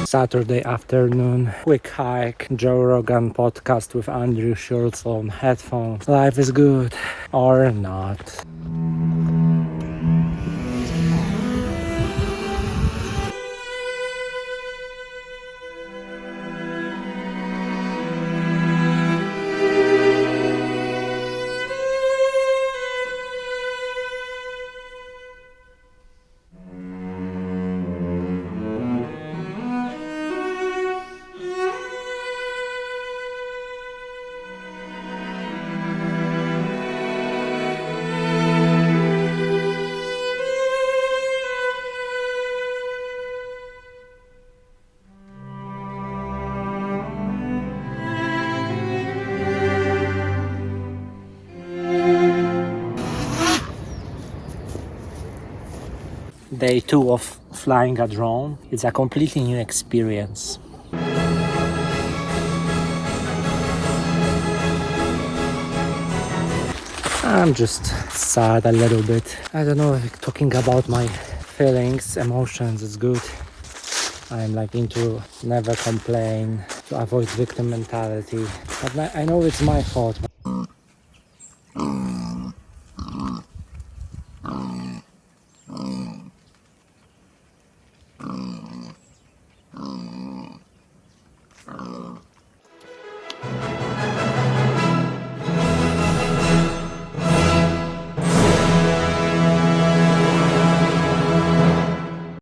Saturday afternoon, quick hike, Joe Rogan podcast with Andrew Schultz on headphones. Life is good or not. Day 2 of flying a drone. It's a completely new experience. I'm just sad a little bit. I don't know if talking about my feelings, emotions is good. I'm like into never complain, to avoid victim mentality. But I know it's my fault.